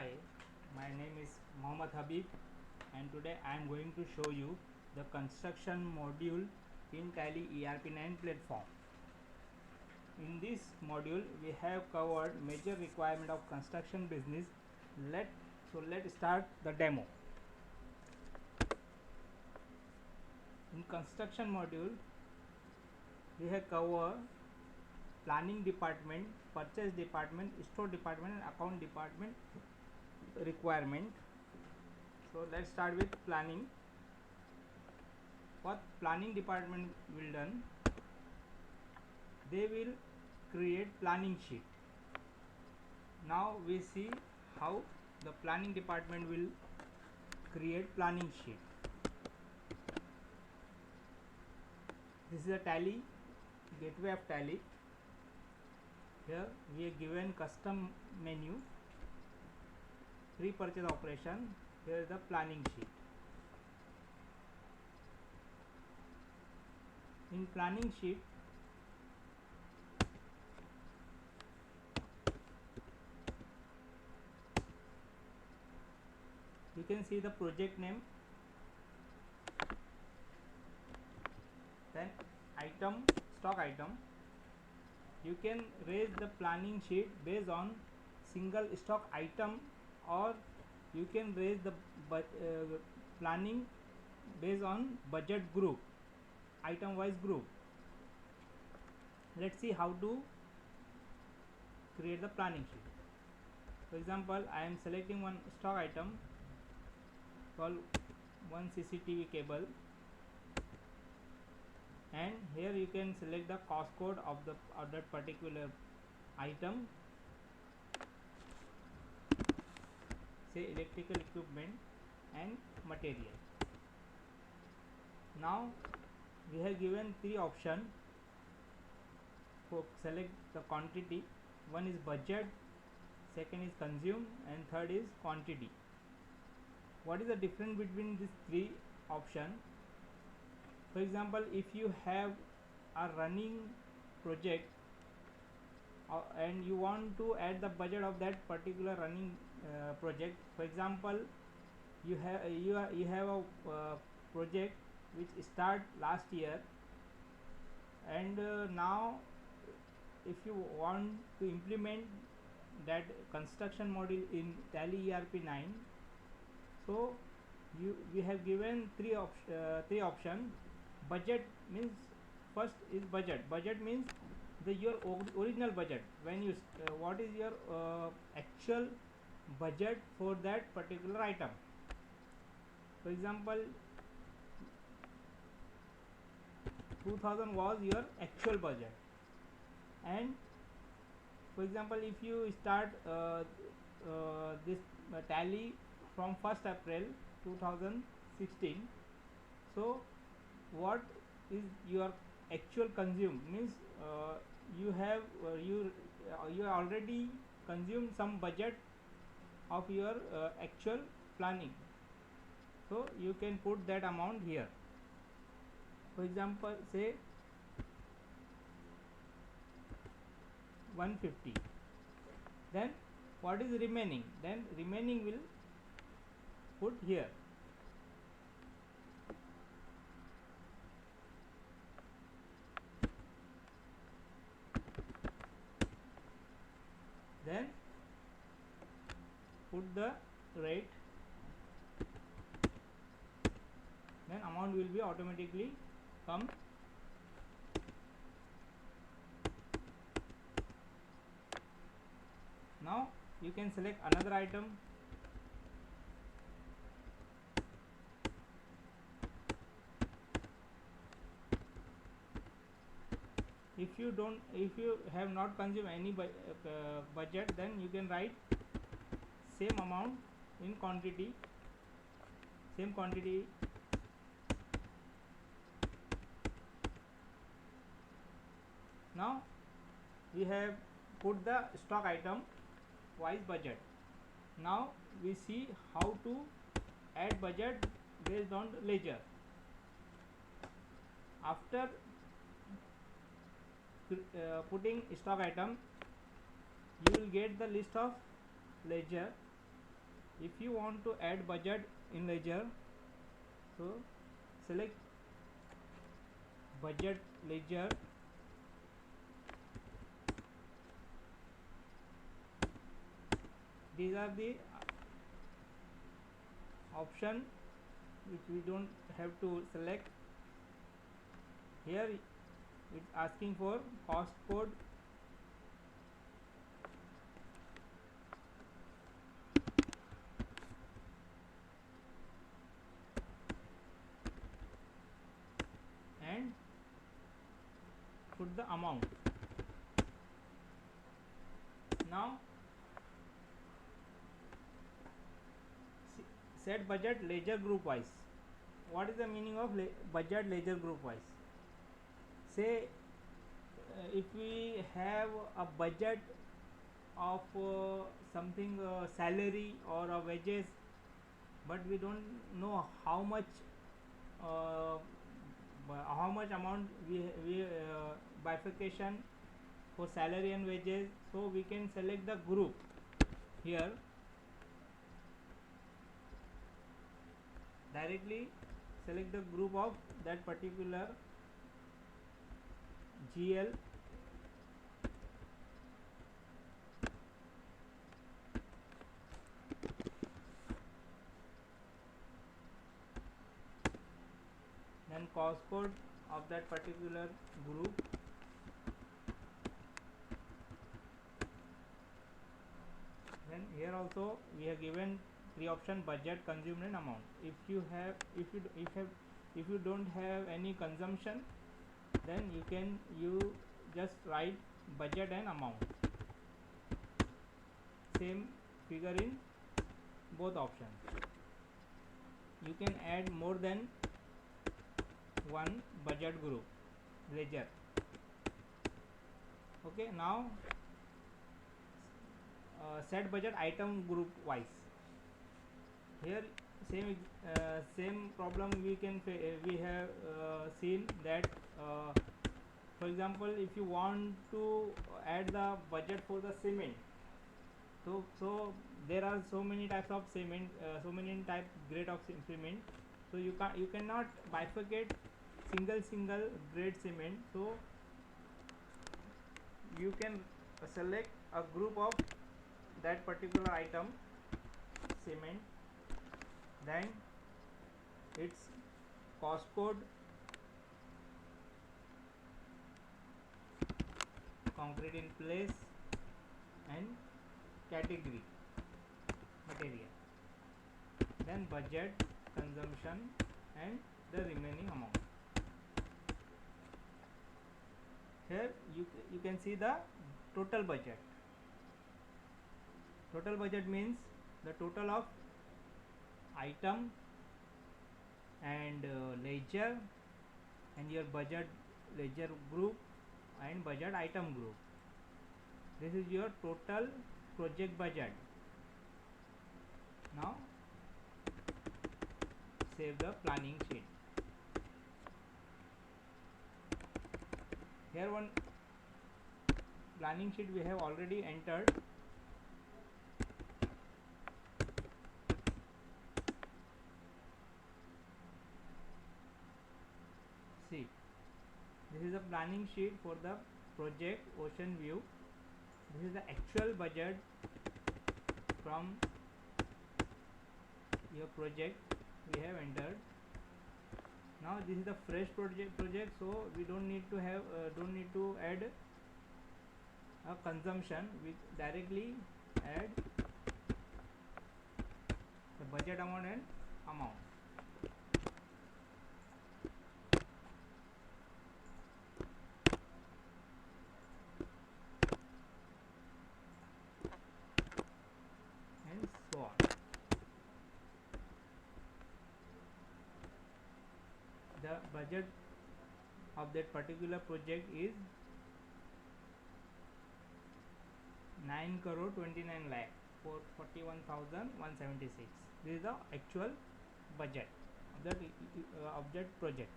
Hi, my name is Mohammad Habib and today I am going to show you the construction module in Tally.ERP9 platform. In this module we have covered major requirement of construction business. Let's start the demo. In construction module we have covered planning department, purchase department, store department and account department requirement. So let's start with planning. What planning department will done, they will create planning sheet. Now we see how the planning department will create planning sheet. This is a Tally, gateway of Tally. Here we are given custom menu, pre-purchase operation. Here is the planning sheet. In planning sheet you can see the project name, then item, stock item. You can raise the planning sheet based on single stock item, or you can raise the planning based on budget group, item wise group. Let's see how to create the planning sheet. For example, I am selecting one stock item called one CCTV cable, and here you can select the cost code of that particular item, say electrical equipment and material. Now we have given three options for select the quantity. One is budget, second is consume, and third is quantity. What is the difference between these three options? For example, if you have a running project and you want to add the budget of that particular running project. For example, you have a project which start last year, and now if you want to implement that construction module in Tally.ERP9, so we have given three options. Budget means, first is budget. Budget means your original budget, when you what is your actual budget for that particular item. For example, 2000 was your actual budget, and for example, if you start this Tally from 1st April 2016, so what is your actual consume means you have you already consumed some budget of your actual planning, so you can put that amount here. For example, say 150. Then what is remaining? Then remaining will put here. Then put the rate, then amount will be automatically come. Now you can select another item. If you have not consumed any budget, then you can write same amount in quantity, same quantity. Now we have put the stock item wise budget. Now we see how to add budget based on ledger. After putting stock item, you will get the list of ledger. If you want to add budget in ledger, so select budget ledger, these are the option which we don't have to select. Here it's asking for cost code, and put the amount. Now set budget ledger group wise. What is the meaning of budget ledger group wise? Say if we have a budget of something salary or wages, but we don't know how much amount we bifurcation for salary and wages, so we can select the group here, directly select the group of that particular GL, then cost code of that particular group, then here also we have given three option: budget, consumed, and amount. If you don't have any consumption, then you just write budget and amount, same figure in both options. You can add more than one budget group ledger. Okay, now set budget item group wise. Here same problem we have seen that for example, if you want to add the budget for the cement, so there are so many types of cement, so many grade of cement, so you cannot bifurcate single grade cement. So you can select a group of that particular item cement, then its cost code, concrete in place, and category material, then budget, consumption, and the remaining amount. Here you can see the total budget. Total budget means the total of item and ledger and your budget ledger group and budget item group. This is your total project budget. Now save the planning sheet. Here one planning sheet we have already entered. See, this is a planning sheet for the project Ocean View. This is the actual budget from your project we have entered. Now this is the fresh project, so we don't need to add a consumption. We directly add the budget amount and amount. And so on. The budget of that particular project is 9 crore 29 lakh for 41,176. This is the actual budget of that project.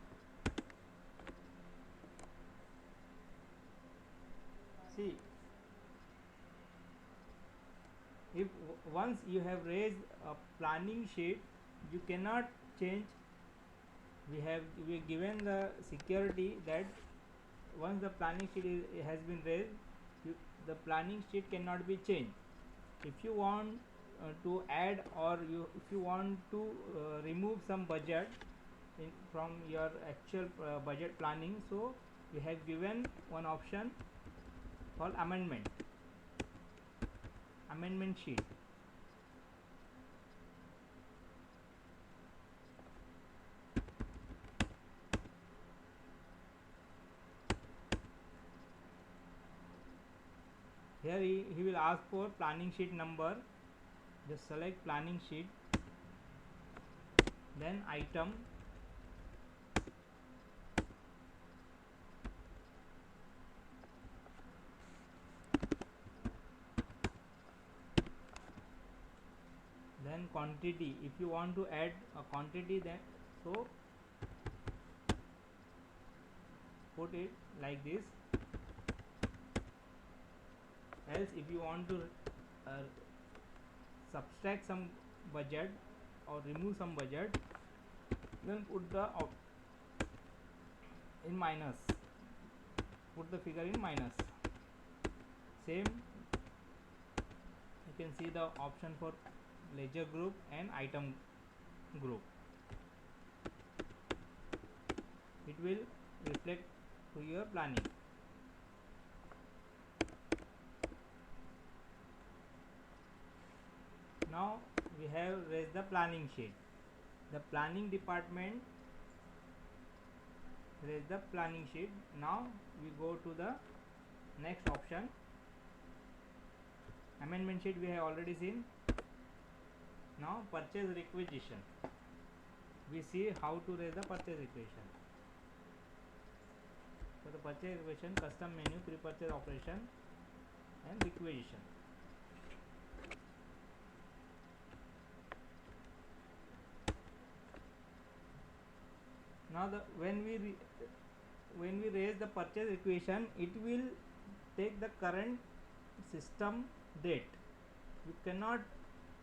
See, if once you have raised a planning sheet, you cannot change. We given the security that once the planning sheet has been raised, the planning sheet cannot be changed. If you want to add, or if you want to remove some budget from your actual budget planning, so we have given one option called amendment sheet. Here he will ask for planning sheet number. Just select planning sheet, then item, then quantity. If you want to add a quantity, then so put it like this. Else if you want to subtract some budget or remove some budget, then put the in minus, put the figure in minus. Same, you can see the option for ledger group and item group. It will reflect to your planning. Now we have raised the planning sheet. The planning department raised the planning sheet. Now we go to the next option. Amendment sheet we have already seen. Now purchase requisition. We see how to raise the purchase requisition. For the purchase requisition, custom menu, pre-purchase operation and requisition. Now when we raise the purchase requisition, it will take the current system date. You cannot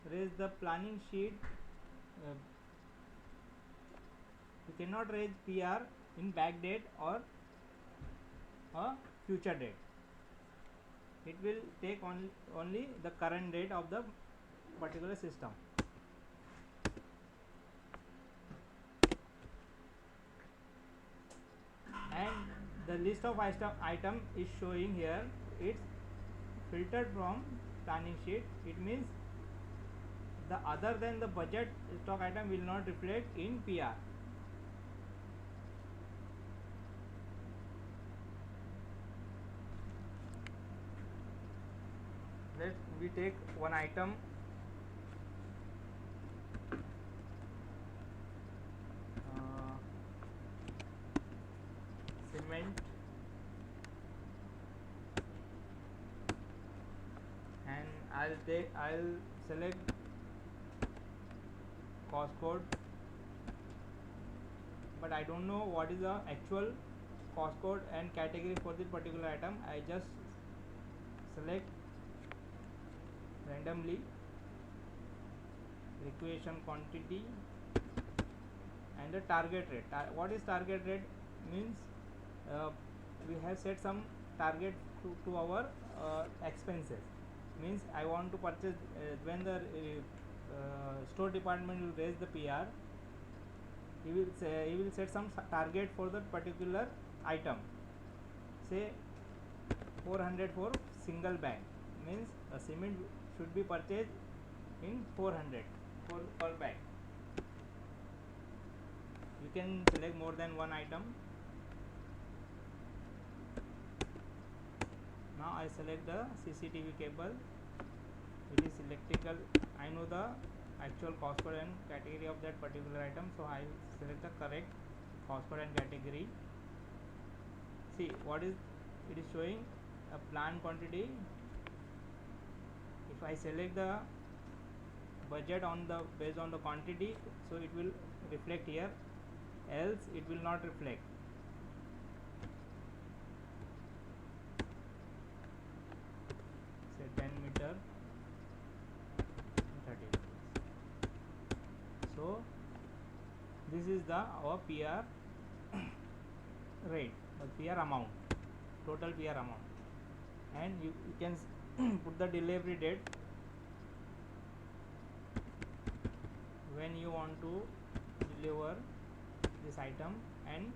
raise the planning sheet, you cannot raise PR in back date or a future date. It will take only the current date of the particular system. And the list of item is showing here. It's filtered from planning sheet. It means the other than the budget stock item will not reflect in PR. Let we take one item, cement, and I'll select cost code, but I don't know what is the actual cost code and category for this particular item. I just select randomly requisition quantity and the target rate. What is target rate? Means we have set some target to our expenses. Means I want to purchase when the store department will raise the PR, he will set some target for that particular item. Say 400 for single bag, means a cement should be purchased in 400 per bag. You can select more than one item. Now I select the CCTV cable. It is electrical. I know the actual cost code and category of that particular item, so I will select the correct cost code and category. See what is it is showing a planned quantity. If I select the budget based on the quantity, so it will reflect here, else it will not reflect. Say 10 meter, this is the our PR rate, PR amount, total PR amount, and you can put the delivery date when you want to deliver this item and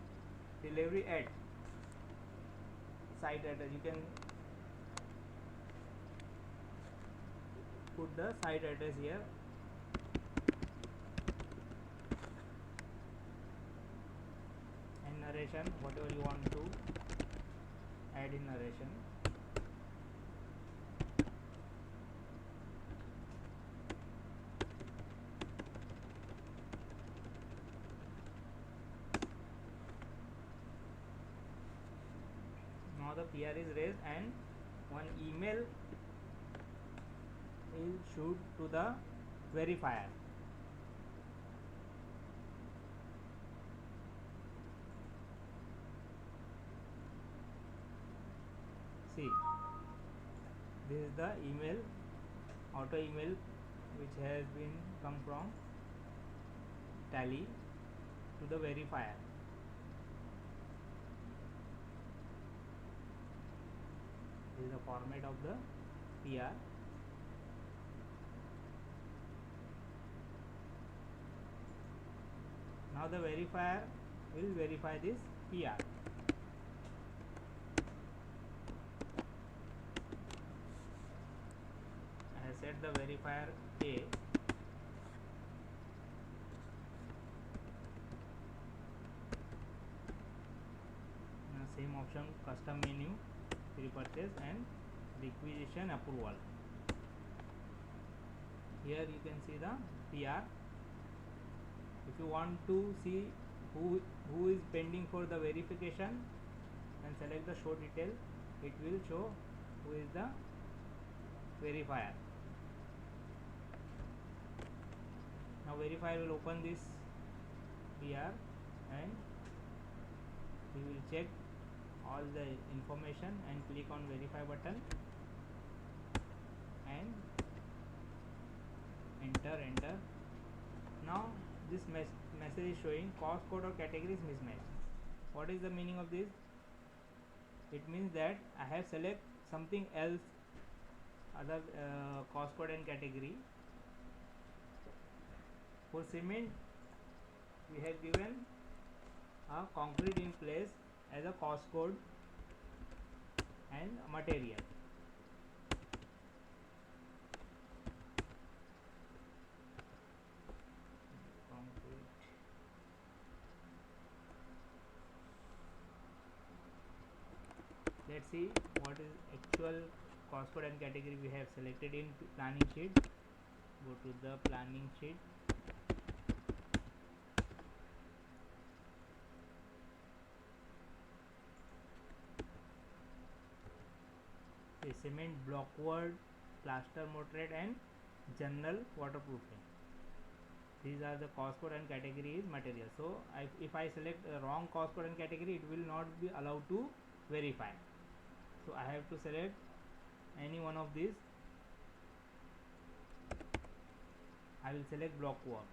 delivery at site address. You can put the site address here, and narration, whatever you want to add in narration. Now the PR is raised and one email is issued to the verifier. See, this is the email, auto email, which has been come from Tally to the verifier. This is the format of the PR. Now the verifier will verify this PR. I have set the verifier A. Now same option, custom menu, pre-purchase and requisition approval. Here you can see the PR. If you want to see who is pending for the verification, and select the show detail, it will show who is the verifier. Now verifier will open this PR and he will check all the information and click on verify button and enter. Now this message is showing cost code or category is mismatched. What is the meaning of this? It means that I have select something else, other cost code and category. For cement, we have given a concrete in place as a cost code and material. Let's see what is actual cost code and category we have selected in planning sheet. Go to the planning sheet. The cement block word, plaster mortar and general waterproofing. These are the cost code and category is material. So if I select a wrong cost code and category, it will not be allowed to verify. So I have to select any one of these. I will select block work.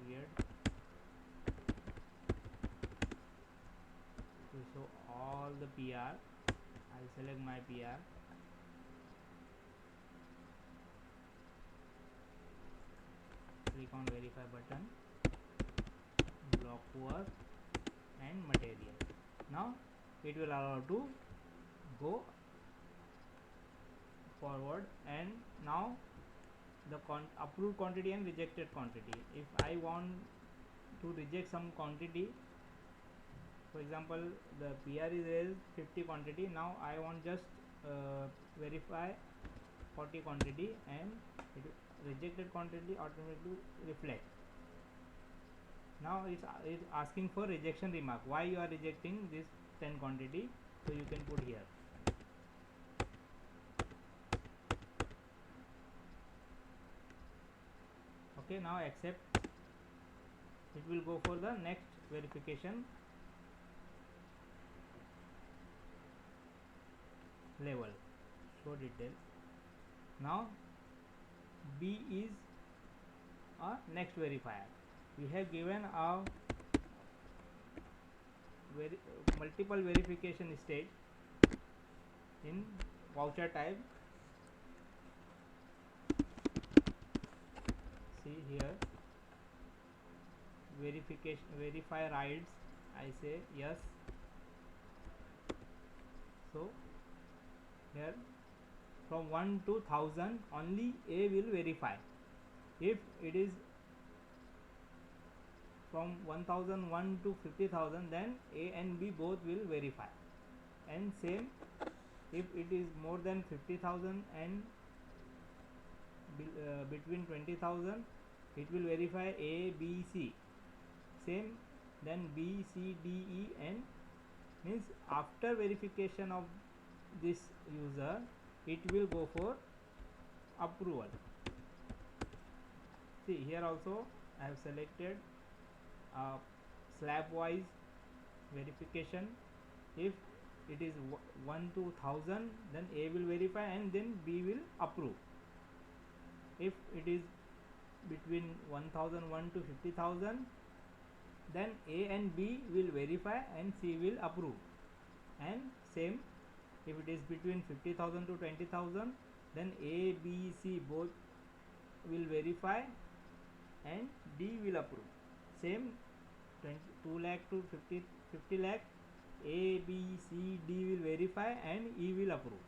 Period. To show all the PR, I will select my PR. Click on verify button, block work and material. Now it will allow to go forward, and now the approved quantity and rejected quantity. If I want to reject some quantity, for example the PR is 50 quantity, now I want just verify 40 quantity, and it rejected quantity automatically reflect. Now it's asking for rejection remark, why you are rejecting this 10 quantity, so you can put here. Okay, now accept. It will go for the next verification. level. Show detail. Now B is a next verifier. We have given a multiple verification stage in voucher type. See here, verification verify rights, I say yes. So here from 1 to 1000 only A will verify. If it is from 1001 to 50,000, then A and B both will verify. And same if it is more than 50,000 and between 20,000, it will verify A, B, C. Same then B, C, D, E, and means after verification of this user, it will go for approval. See here also I have selected slab wise verification. If it is 1 to 1000, then A will verify and then B will approve. If it is between 1001 to 50,000, then A and B will verify and C will approve. And same if it is between 50,000 to 20,000, then A, B, C both will verify and D will approve. Same 2 lakh to 50 lakh, A, B, C, D will verify and E will approve.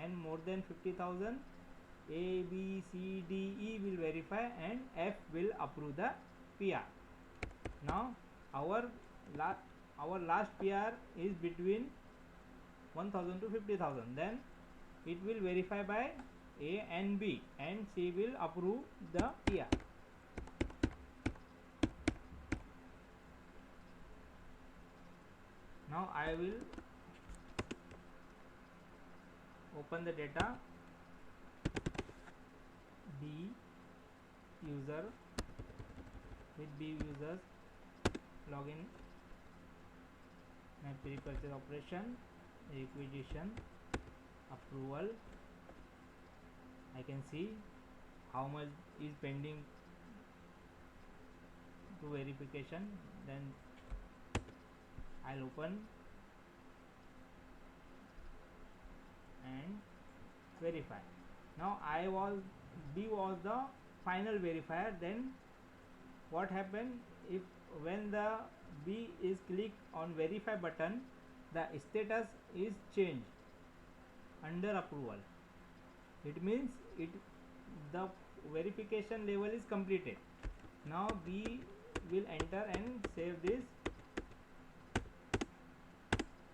And more than 50,000, A, B, C, D, E will verify and F will approve the PR. Now our last PR is between 1000 to 50,000, then it will verify by A and B and C will approve the PR. Now I will open the data. B user with B users, login, my pre-purchase operation, requisition, approval. I can see how much is pending to verification. Then I'll open and verify. Now B was the final verifier. Then what happened if when the B is clicked on verify button, the status is changed under approval. It means the verification level is completed. Now B will enter and save this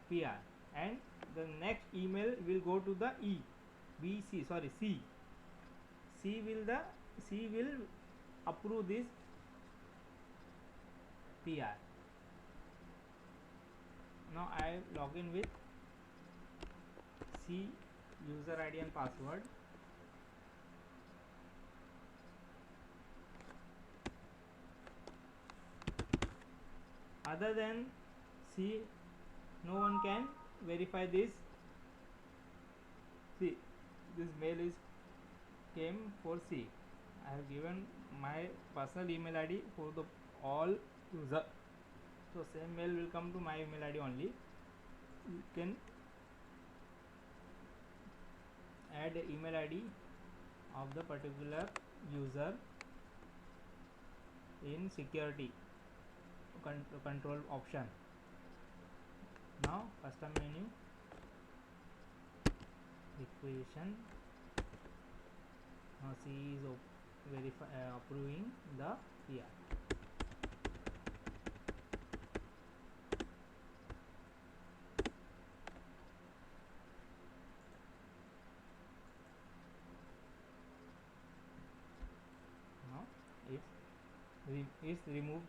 PR, and the next email will go to the C. C will approve this PR. Now I log in with C user ID and password. Other than C, no one can verify this. See, this mail is came for C. I have given my personal email ID for the all user, so same mail will come to my email ID only. You can add email ID of the particular user in security control option. Now custom menu, requisition. Now C is approving the PR. Now it is removed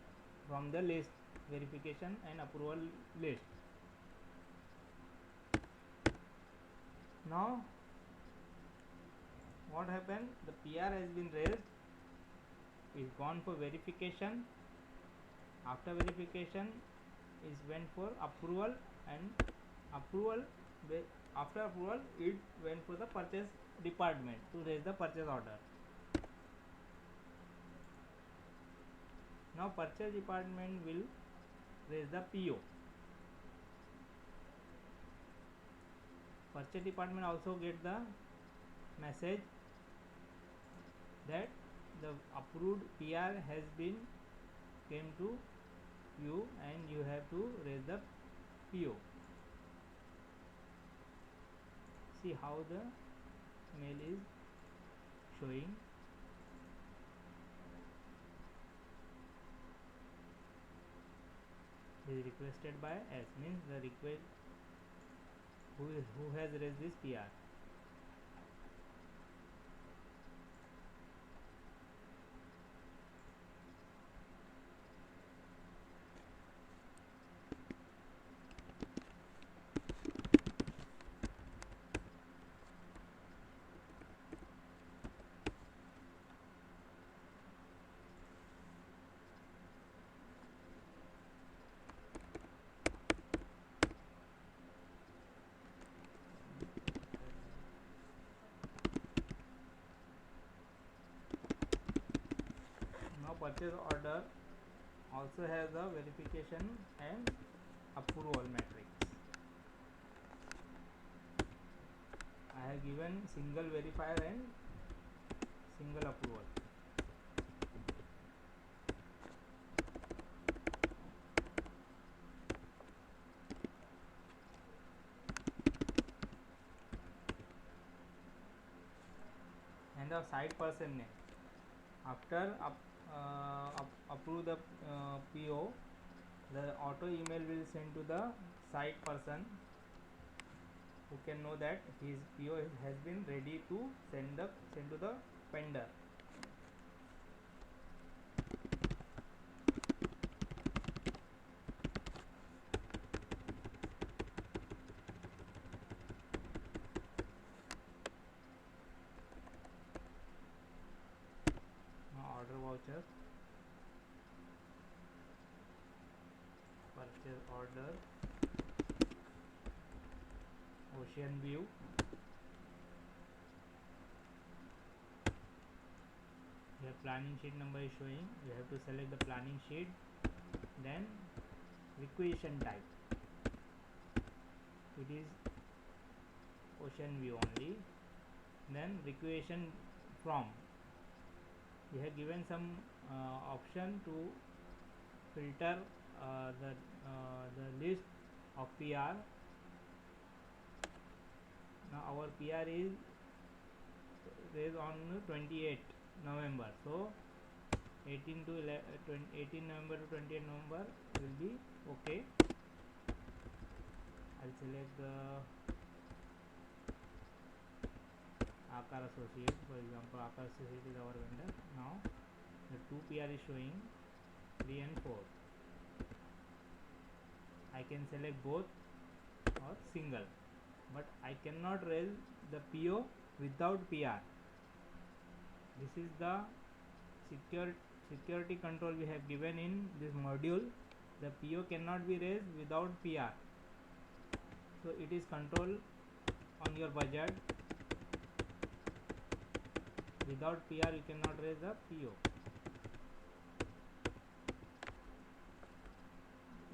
from the list, verification and approval list. Now what happened, the PR has been raised, is gone for verification. After verification is went for approval, and approval, after approval it went for the purchase department to raise the purchase order. Now purchase department will raise the PO. Purchase department also get the message that the approved PR has been came to you and you have to raise the PO. See how the mail is showing. Is requested by S, means the request who has raised this PR. Now purchase order also has a verification and approval matrix. I have given single verifier and single approval. And the site person name. After approve the PO, the auto email will send to the site person who can know that his PO has been ready to send to the vendor. Now order voucher, purchase order, ocean view, here planning sheet number is showing. You have to select the planning sheet, then requisition type, it is ocean view only, then requisition from. We have given some option to filter the list of PR. Now our PR is raised on 28 November, so 18 November to 28 November will be okay. I'll select the Akar Associate, for example. Akar Associate is our vendor. Now the 2 PR is showing, 3 and 4. I can select both or single, but I cannot raise the PO without PR. This is the security control we have given in this module. The PO cannot be raised without PR. So it is control on your budget. Without PR you cannot raise the PO.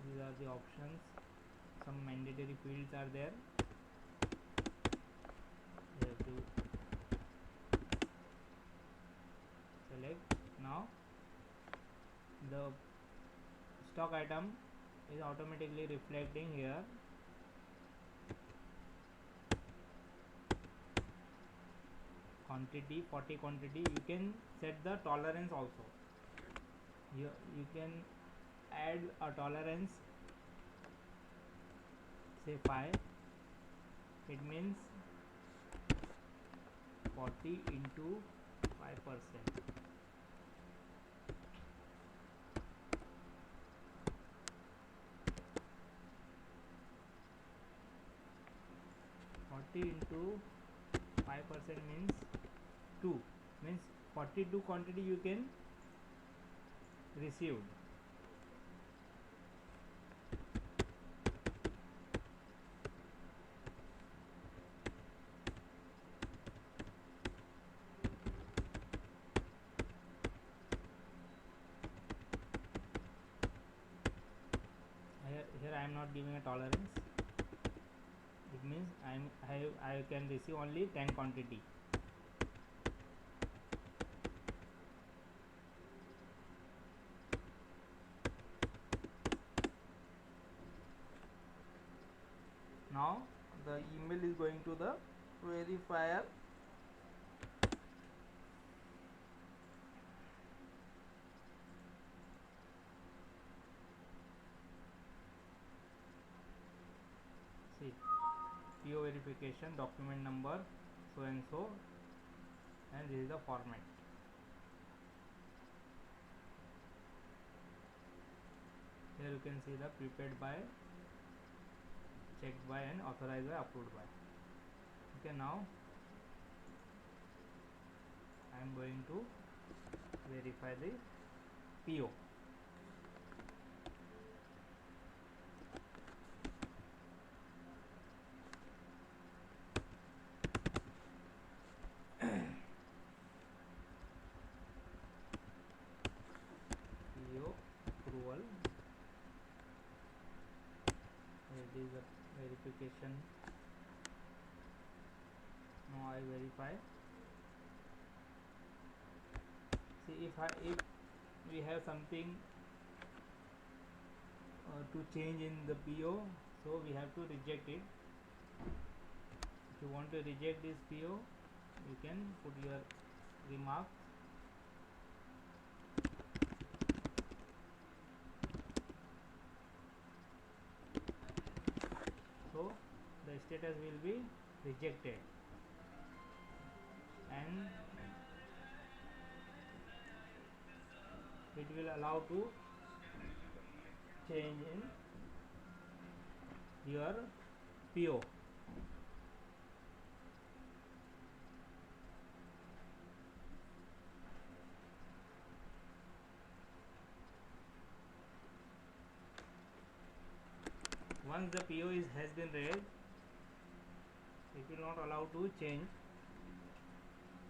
These are the options. Some mandatory fields are there. You have to select. Now the stock item is automatically reflecting here. Quantity, 40 quantity. You can set the tolerance also. You can add a tolerance, say 5. It means 40 into 5%. Into 5% means 2, means 42 quantity you can receive. not giving a tolerance, it means I can receive only 10 quantity. Now the email is going to the verifier. See, PO verification, document number so and so, and this is the format. Here you can see the prepared by, checked by, and authorized by, approved by. Okay, now I am going to verify the PO. PO approval. It is a verification. Now I verify. See, if we have something to change in the PO, so we have to reject it. If you want to reject this PO, you can put your remarks. So the status will be rejected, and it will allow to change in your PO. Once the PO has been read, it will not allow to change.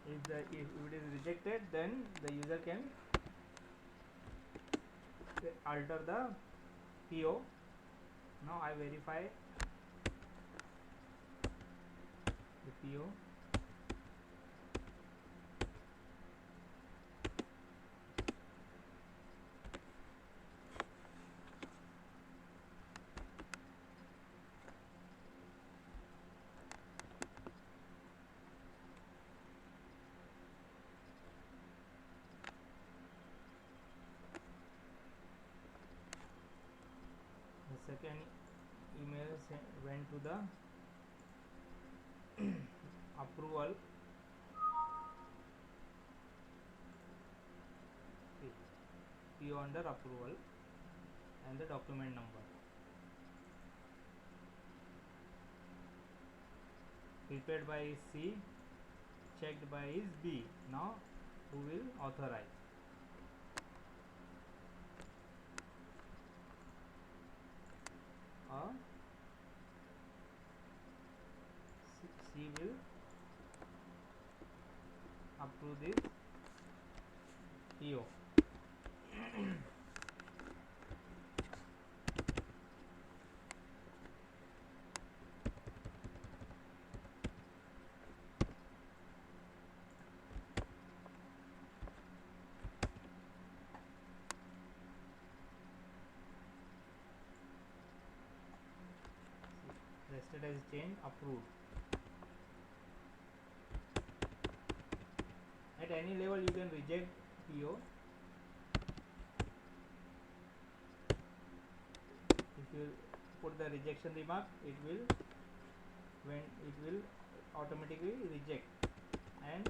If it is rejected, then the user can alter the PO. Now I verify the PO. The second email went to the approval. PO under approval and the document number. Prepared by is C, checked by is B. Now who will authorize? C will approve this PO. The status is changed, approved. At any level you can reject PO. If you put the rejection remark, it will automatically reject, and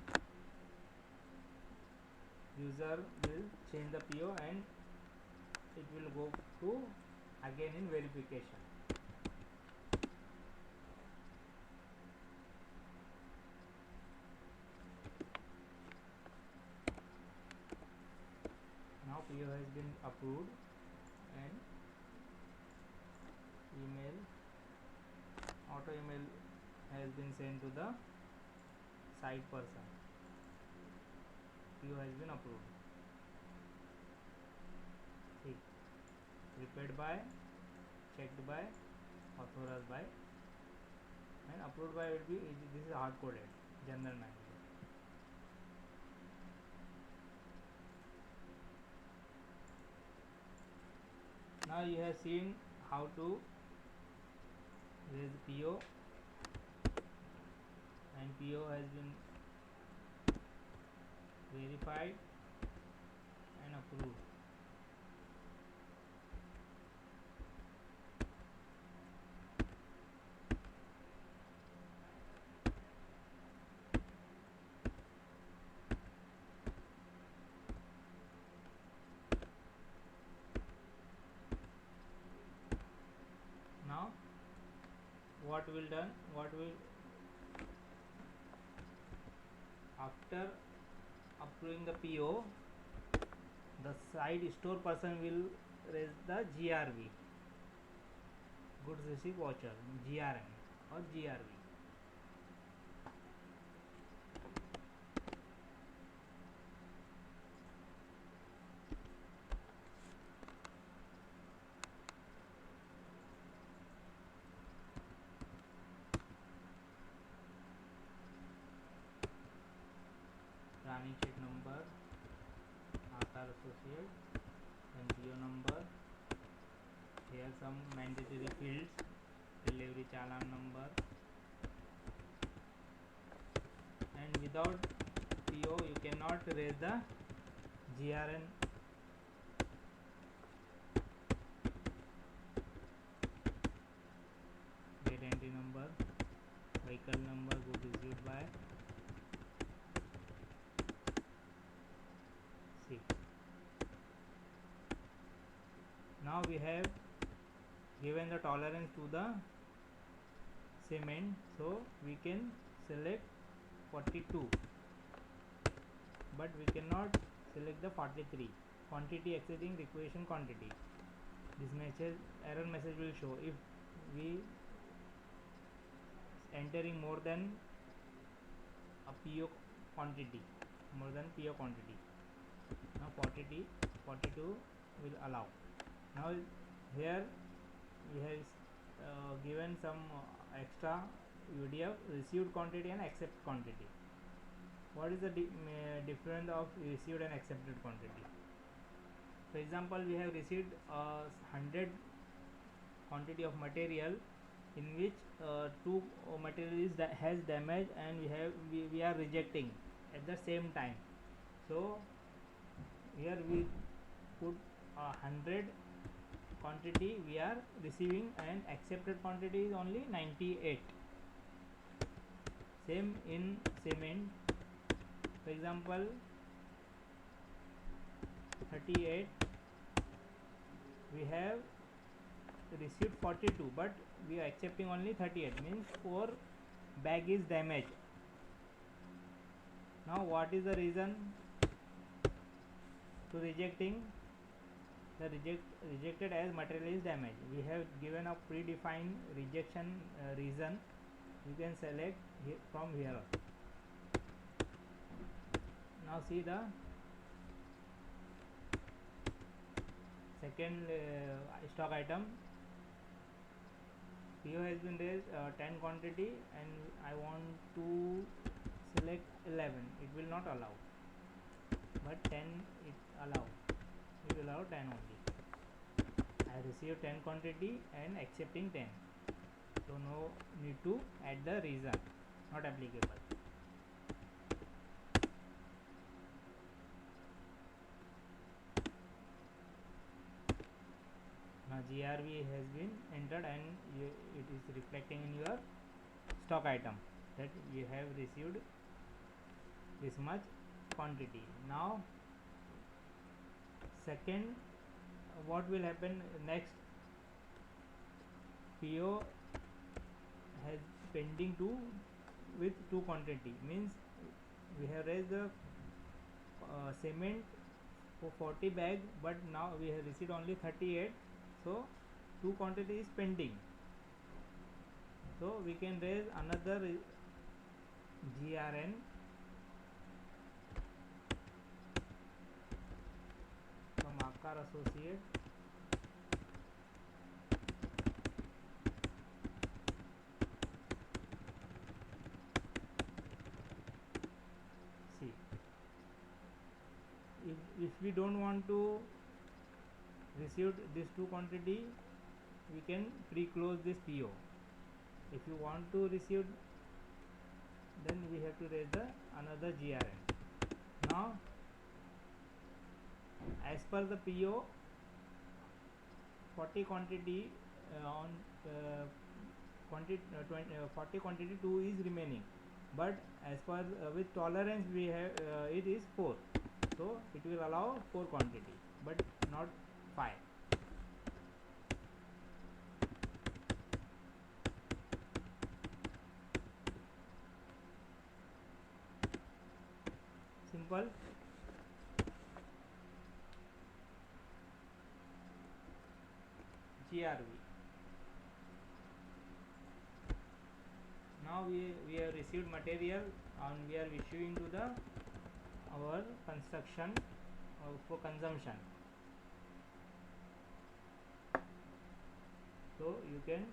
user will change the PO and it will go to again in verification. Now PO has been approved and auto email has been sent to the site person. PO has been approved. See, prepared by, checked by, authorized by, and approved by will be, this is hard coded, general manager. Now you have seen how to raise PO, and PO has been verified and approved. Now what will done, what will, after approving the PO, the site store person will raise the GRV, goods receipt voucher, GRM or GRV. Running check number, Aadhaar associate, and PO number. Here some mandatory fields, delivery challan number, and without PO you cannot raise the GRN. Gate entry number, vehicle number, goods received by. See, now we have given the tolerance to the cement, so we can select 42, but we cannot select the 43. Quantity exceeding requisition quantity. This message, error message will show if we entering more than a PO quantity, more than PO quantity. Now 42 will allow. Now here we have given some extra UDF, received quantity and accepted quantity. What is the difference of received and accepted quantity? For example, we have received 100 quantity of material, in which 2 material has damage, and we are rejecting at the same time. So here we put 100 quantity we are receiving, and accepted quantity is only 98. Same in cement. For example, 38 we have received 42, but we are accepting only 38, means 4 bag is damaged. Now what is the reason to rejecting? The rejected as material is damaged. We have given a predefined rejection reason. You can select from here. Now see the second stock item. PO has been raised 10 quantity, and I want to select 11. It will not allow, but 10 it allow. It will allow 10 only. I received 10 quantity and accepting 10. So no need to add the reason, not applicable. Now GRV has been entered, and it is reflecting in your stock item that you have received this much quantity. Now second, what will happen next? PO has pending with 2 quantity, means we have raised the cement for 40 bag, but now we have received only 38, so 2 quantity is pending. So we can raise another GRN from Aadhaar associate, we don't want to receive this two quantity, we can pre-close this PO. If you want to receive, then we have to raise the another GRN. Now as per the PO, 40 quantity on 40 quantity 2 is remaining, but as per with tolerance we have it is 4, so it will allow 4 quantity but not 5. Simple. GRV. Now we have received material and we are issuing to the our construction for consumption. So you can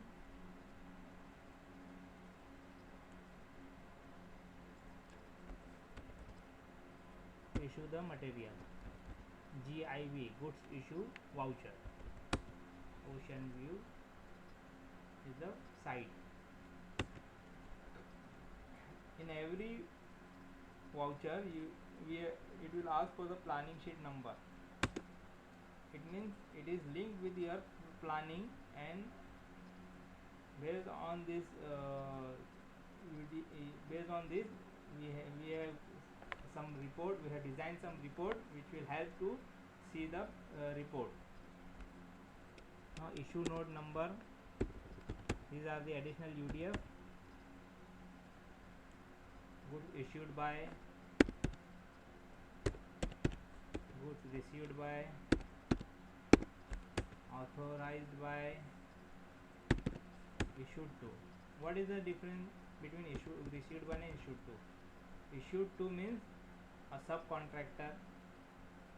issue the material. GIV, goods issue voucher. Ocean view is the site. In every voucher it will ask for the planning sheet number. It means it is linked with your planning, and based on this we have some report, we have designed some report which will help to see the report. Now issue note number, these are the additional UDF. Goods issued by, goods received by, authorized by, issued to. What is the difference between received by and issued to? Issued to means a subcontractor,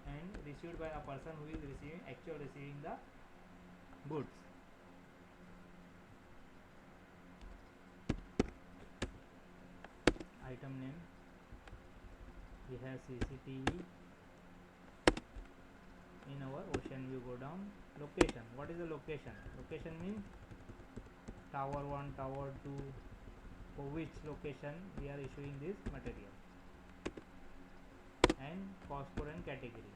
and received by a person who is receiving the goods. Item name, we have CCTV. In our ocean view, go down. Location, what is the location? Location means tower 1, tower 2, for which location we are issuing this material, and cost code and category.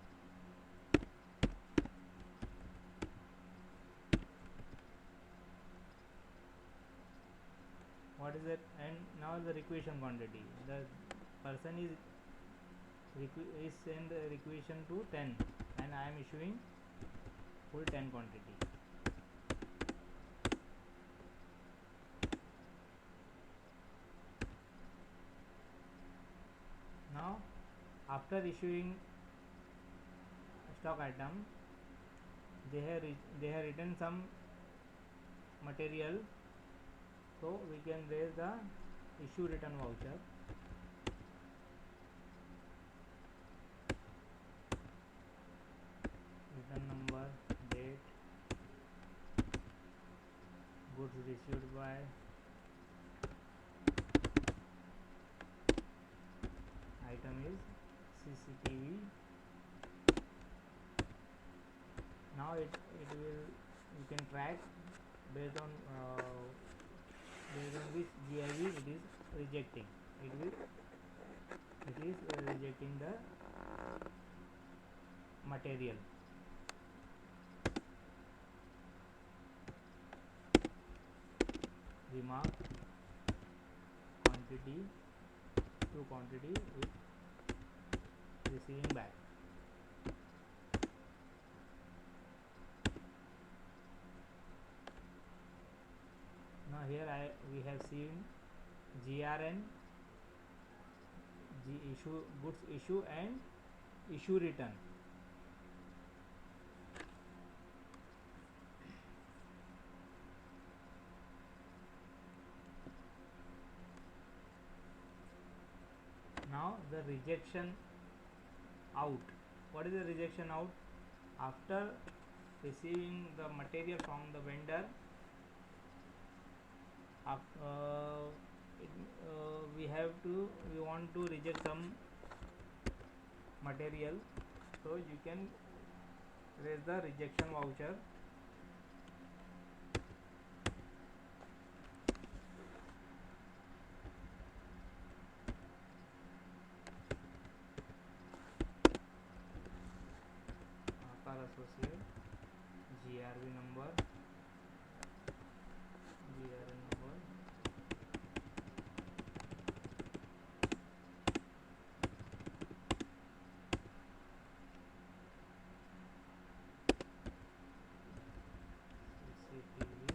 What is it? And now the requisition quantity. The person is send requisition to 10, and I am issuing full 10 quantity. Now after issuing stock item, they have written some material, so we can raise the issue return voucher. Return number, date, goods received by, item is CCTV. Now it will, you can track based on which GIV it is rejecting. It is rejecting the material. Remark, quantity, 2 quantity is receiving back. Now here we have seen GRN, goods issue and issue return. Now the rejection out. What is the rejection out? After receiving the material from the vendor, we want to reject some material. So you can raise the rejection voucher. Akar associate, GRV number, GRN number, CCTV,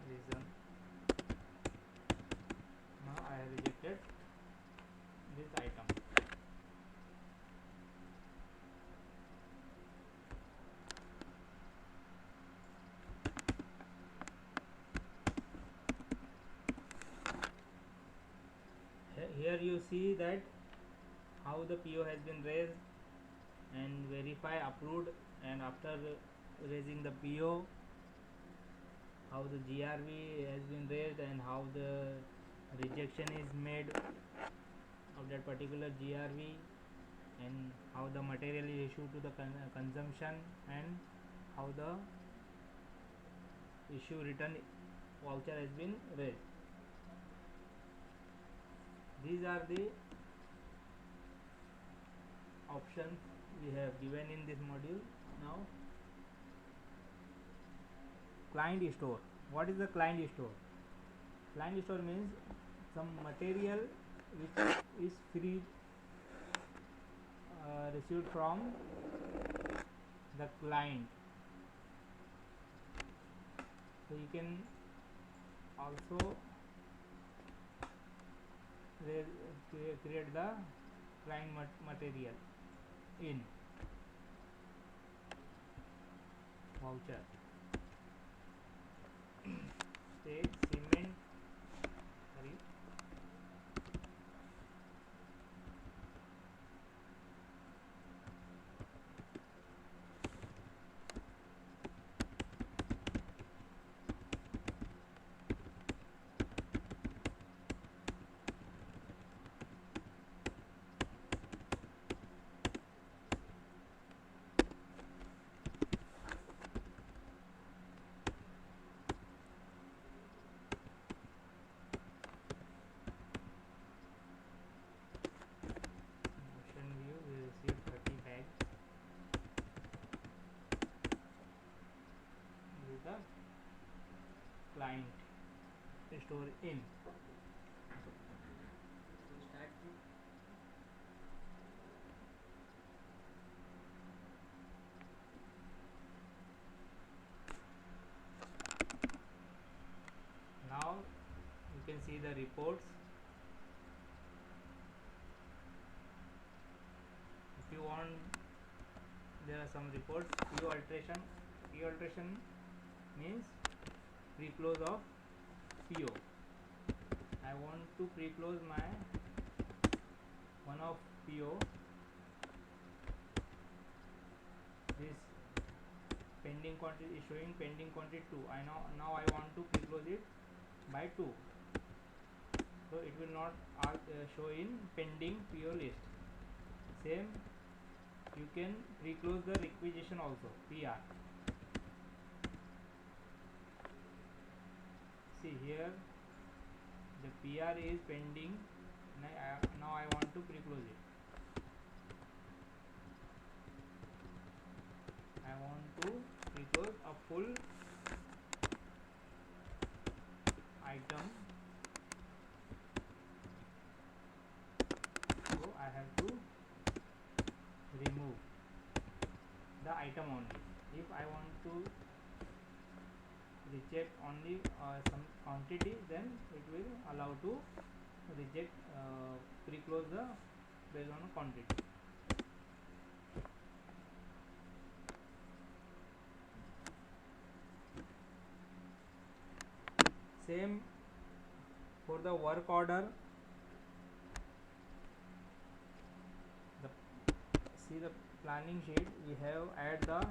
reason. Now I have rejected this item. Here you see that how the PO has been raised and verify approved, and after raising the PO, how the GRV has been raised and how the rejection is made of that particular GRV, and how the material is issued to the consumption, and how the issue return voucher has been raised. These are the options we have given in this module. Now, client store. What is the client store? Client store means some material which is free received from the client. So you can also create the client material in voucher. Say cement, sorry, motion view, we received 30 bags with the client store in. Now you can see the reports. If you want, there are some reports. PO alteration. PO alteration means pre-close of PO. I want to pre-close my one of PO. This pending quantity is showing pending quantity 2. Now I want to pre-close it by 2. So it will not show in pending PO list. Same, you can pre-close the requisition also, PR. See here, the PR is pending. Now I want to pre-close it. I want to pre-close a full item. So I have to remove the item only. If I want to reject only some quantity, then it will allow to reject pre-close the based on quantity. Same for the work order. The see the planning sheet, we have add the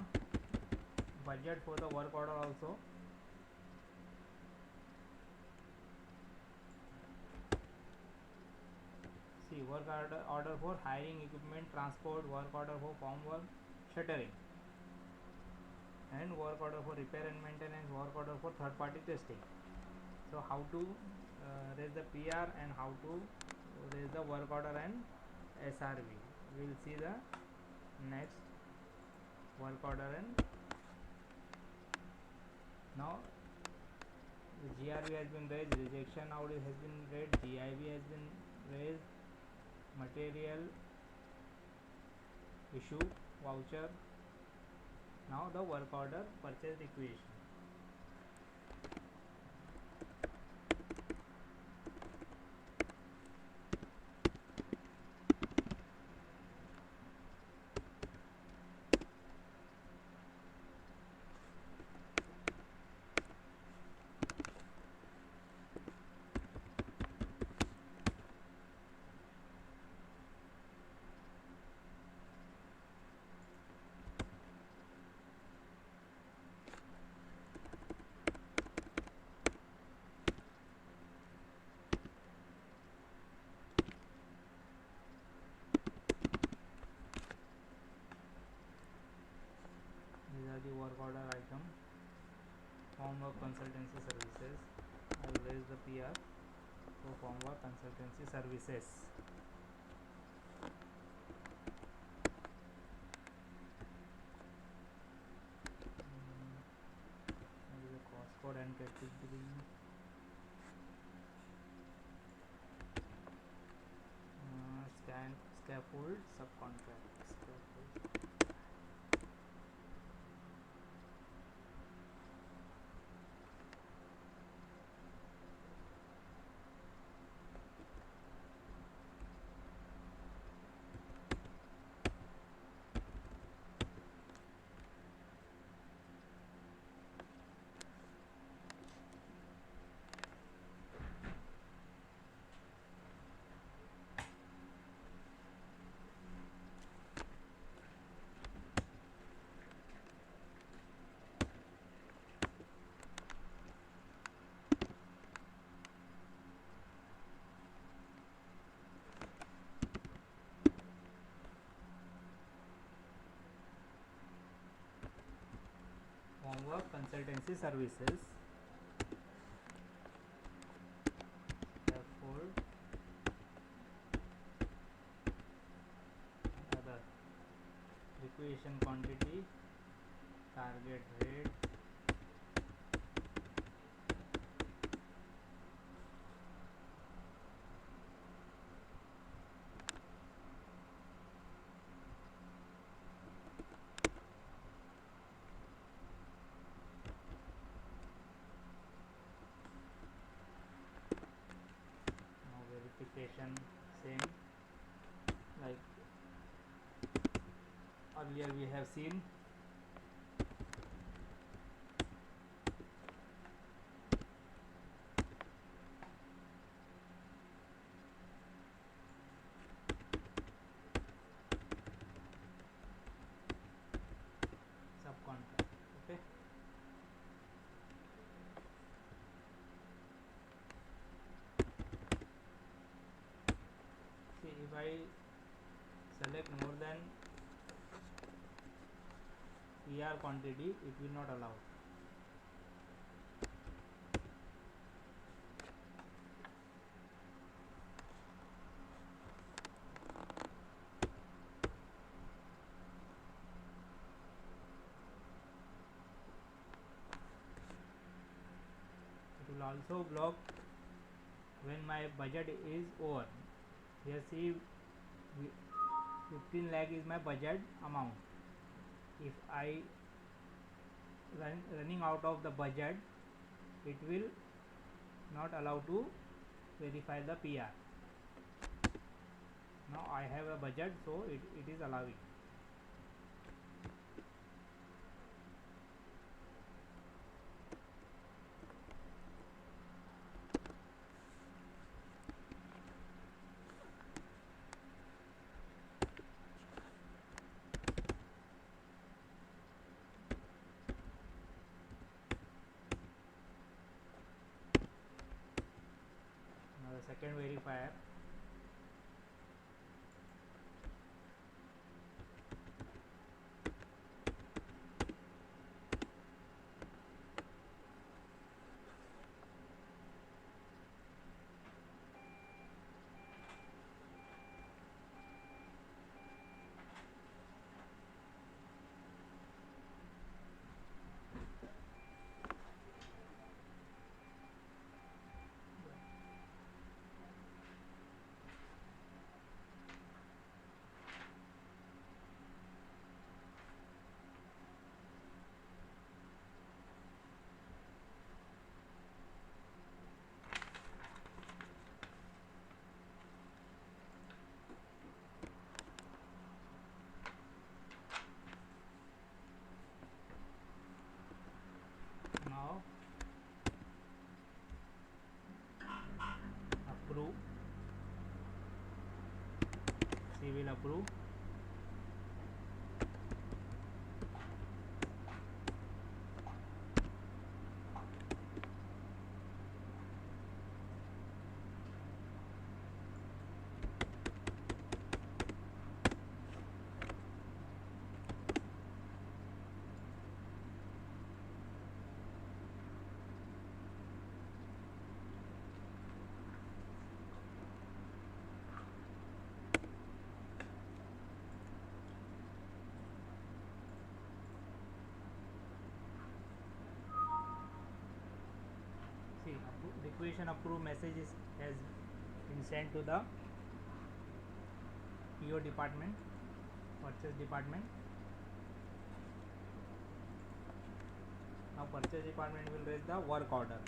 budget for the work order also. See, work order for hiring equipment, transport, work order for farm work, shuttering, and work order for repair and maintenance, work order for third party testing. So how to raise the PR and how to raise the work order and SRV. We will see the next work order. And now the GRV has been raised, rejection audit has been raised, GIV has been raised, material issue voucher. Now the work order purchase requisition. These are the work order item. Form work consultancy services. I will raise the PR for form work consultancy services. There is a cost code and category. Scaffold subcontract. Scaffold. Work consultancy services. Scaffold. Other requisition quantity, target rate, verification, same like earlier we have seen. Subcontract. Okay. See, if I select more than PR quantity, it will not allow. It will also block when my budget is over. Here see 15 lakh is my budget amount. If I running out of the budget, it will not allow to verify the PR. Now I have a budget, so it is allowing. second verifier. Now approve. C will approve. See, requisition approve message has been sent to the PO department, purchase department. Now purchase department will raise the work order.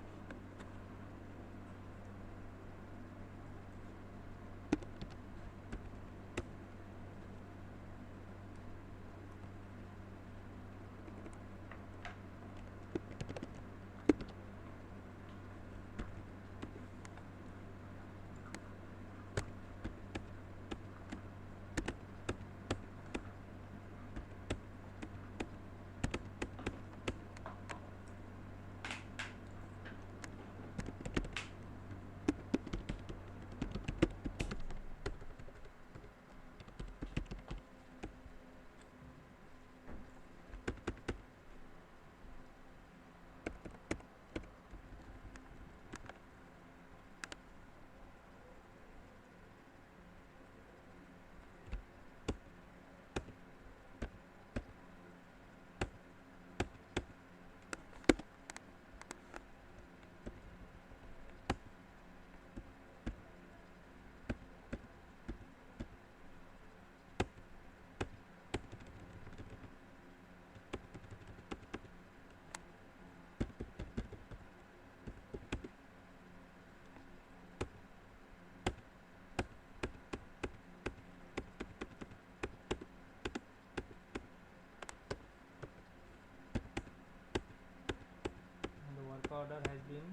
Order has been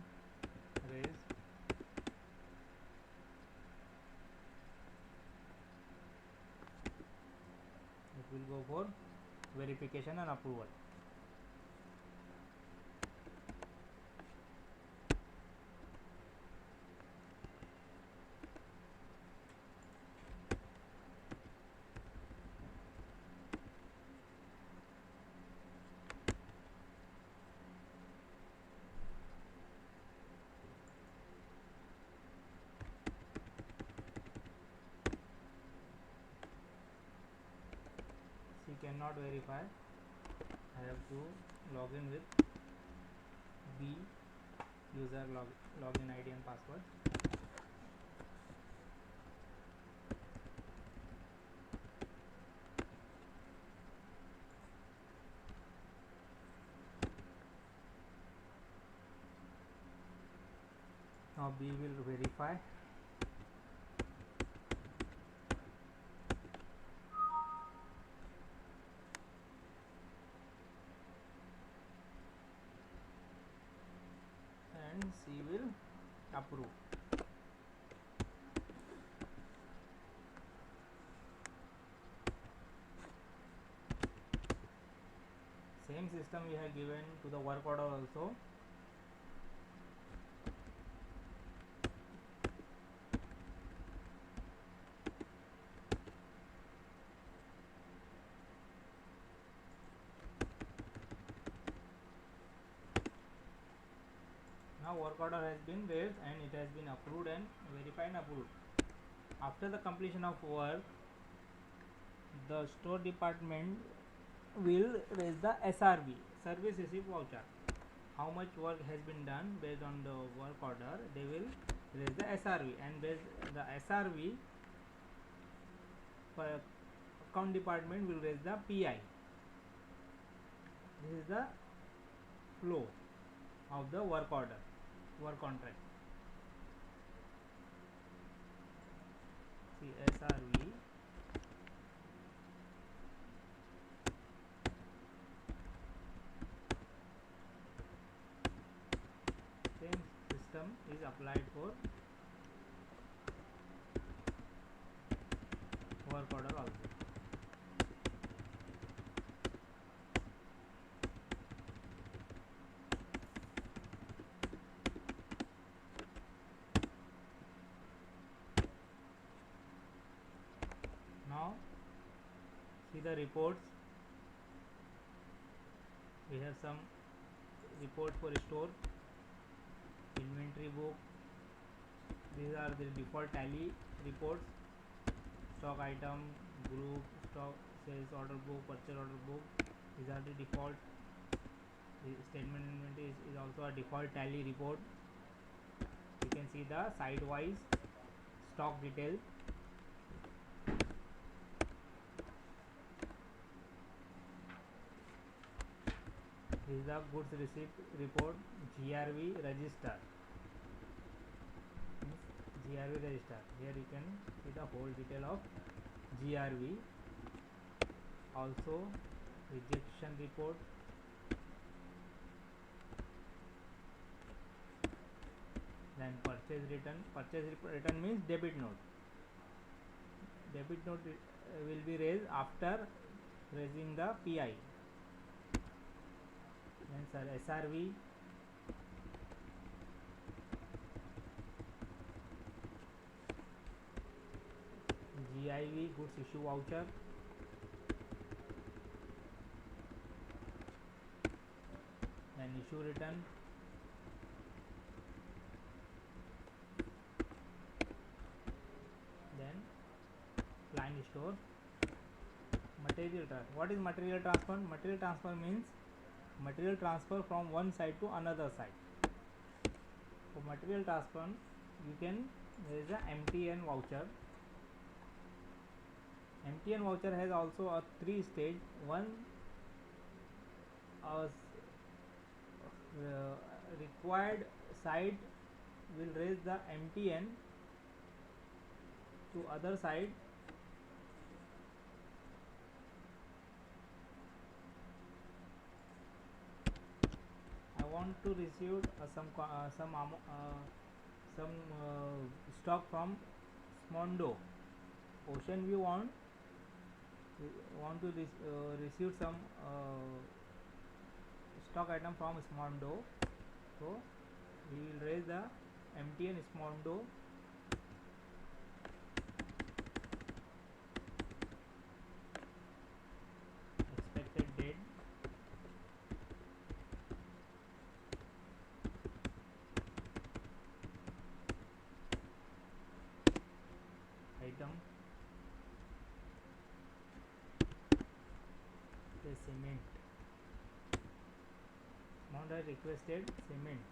raised. It will go for verification and approval. Cannot verify. I have to log in with B user login ID and password. Now B will verify. And C will approve. Same system we have given to the work order also. work order has been raised and it has been approved and verified and approved. After the completion of work, the store department will raise the SRV, service receipt voucher. How much work has been done based on the work order, they will raise the SRV, and based the SRV, account department will raise the PI. This is the flow of the work order, work contract. See, SRV, same system is applied for work order also. Now see the reports. We have some report for store, inventory book. These are the default tally reports. Stock item, group, stock, sales order book, purchase order book. These are the default. The statement inventory is also a default tally report. You can see the side wise stock detail. This is the goods receipt report, GRV register. GRV register. Here you can see the whole detail of GRV. Also rejection report. Then purchase return. Purchase return means debit note. Debit note will be raised after raising the PI. Then SRV, GIV, goods issue voucher, then issue return, then client store. Material transfer. What is material transfer? Material transfer means material transfer from one side to another side. For material transfer, you can raise the MTN voucher. MTN voucher has also a 3 stage. One, required side will raise the MTN to other side. Want to receive some stock from Smondo. Ocean View want to receive some stock item from Smondo, so we will raise the MTN Smondo. Expected date. Item, the cement. Smondo requested cement.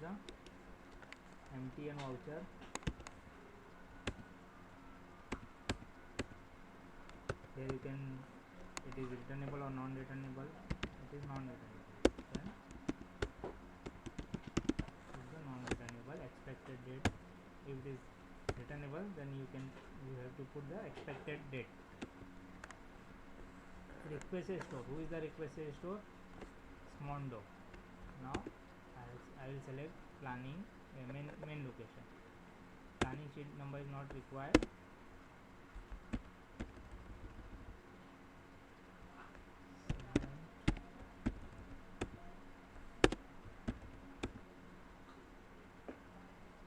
the MTN voucher. Here you can, it is returnable or non-returnable. It is non-returnable. Then this is the non-returnable expected date. If it is returnable, then you have to put the expected date. Requested store. Who is the requested store? Smondo. Now I will select planning, main location. Planning sheet number is not required.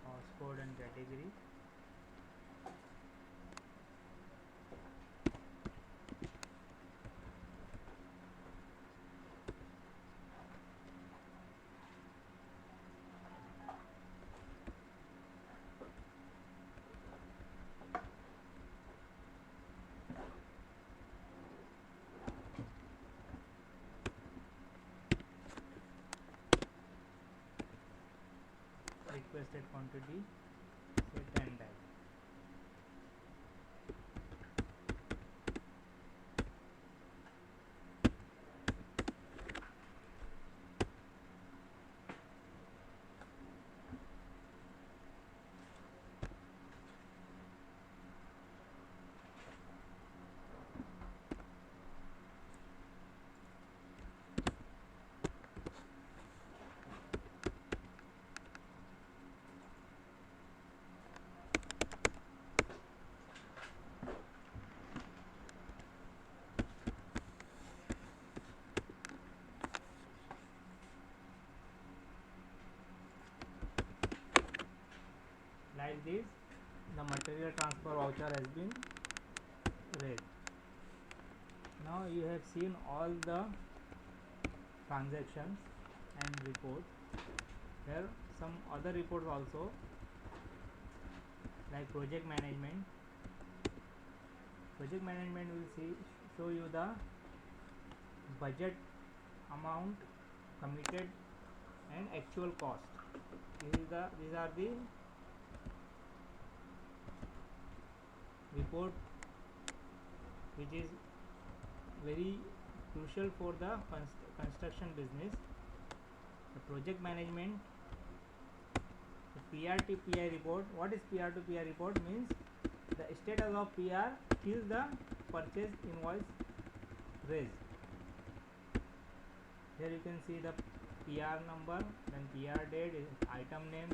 Cost code and category. Requested quantity, say 10 type. Like this, the material transfer voucher has been raised. Now you have seen all the transactions and reports. Here some other reports also, like project management. Project management will show you the budget amount, committed and actual cost. These are the report which is very crucial for the construction business. The project management, the PR to PI report. What is PR to PI report? Means the status of PR till the purchase invoice raised. Here you can see the PR number, then PR date, item name,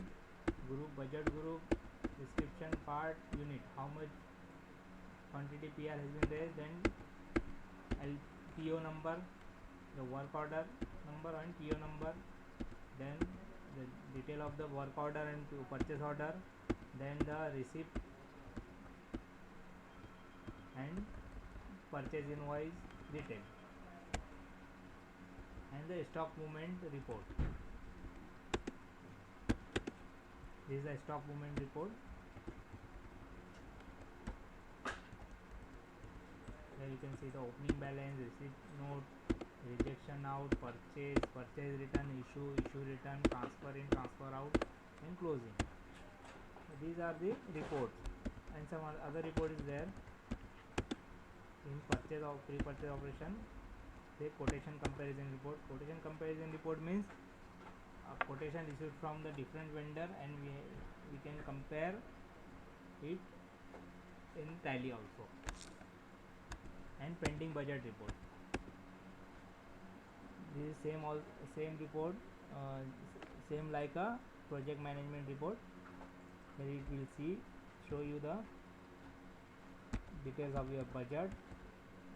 group, budget group, description, part, unit, how much quantity PR has been raised, then PO number, the work order number and PO number, then the detail of the work order and purchase order, then the receipt and purchase invoice detail, and the stock movement report. This is the stock movement report. Here you can see the opening balance, receipt note, rejection out, purchase return, issue return, transfer in, transfer out, and closing. These are the reports, and some other report is there in purchase or pre-purchase operation. The quotation comparison report. Quotation comparison report means a quotation issued from the different vendor, and we can compare it in Tally also. And pending budget report. This is same report, same like a project management report. Here it will show you the details of your budget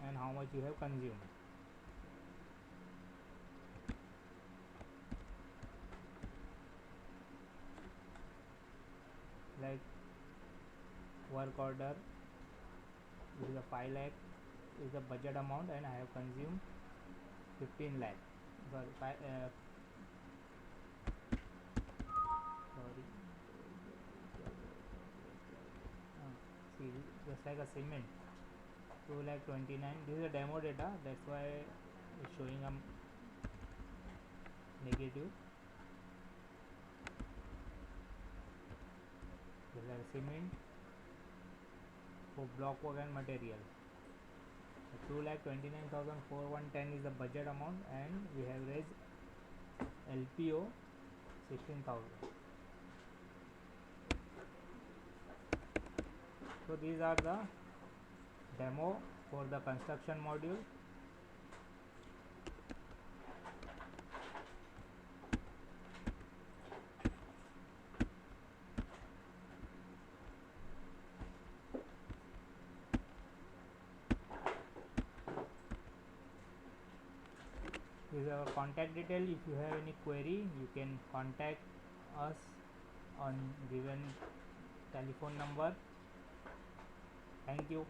and how much you have consumed. Like work order, this is a 5 lakh is the budget amount, and I have consumed 15 lakh. Sorry, see, just like a cement, 2,29,000. This is a demo data, that's why it's showing a negative. cement for block work and material. 2,29,410 is the budget amount, and we have raised LPO 16,000. So these are the demo for the construction module. This is our contact detail. If you have any query, you can contact us on given telephone number. Thank you.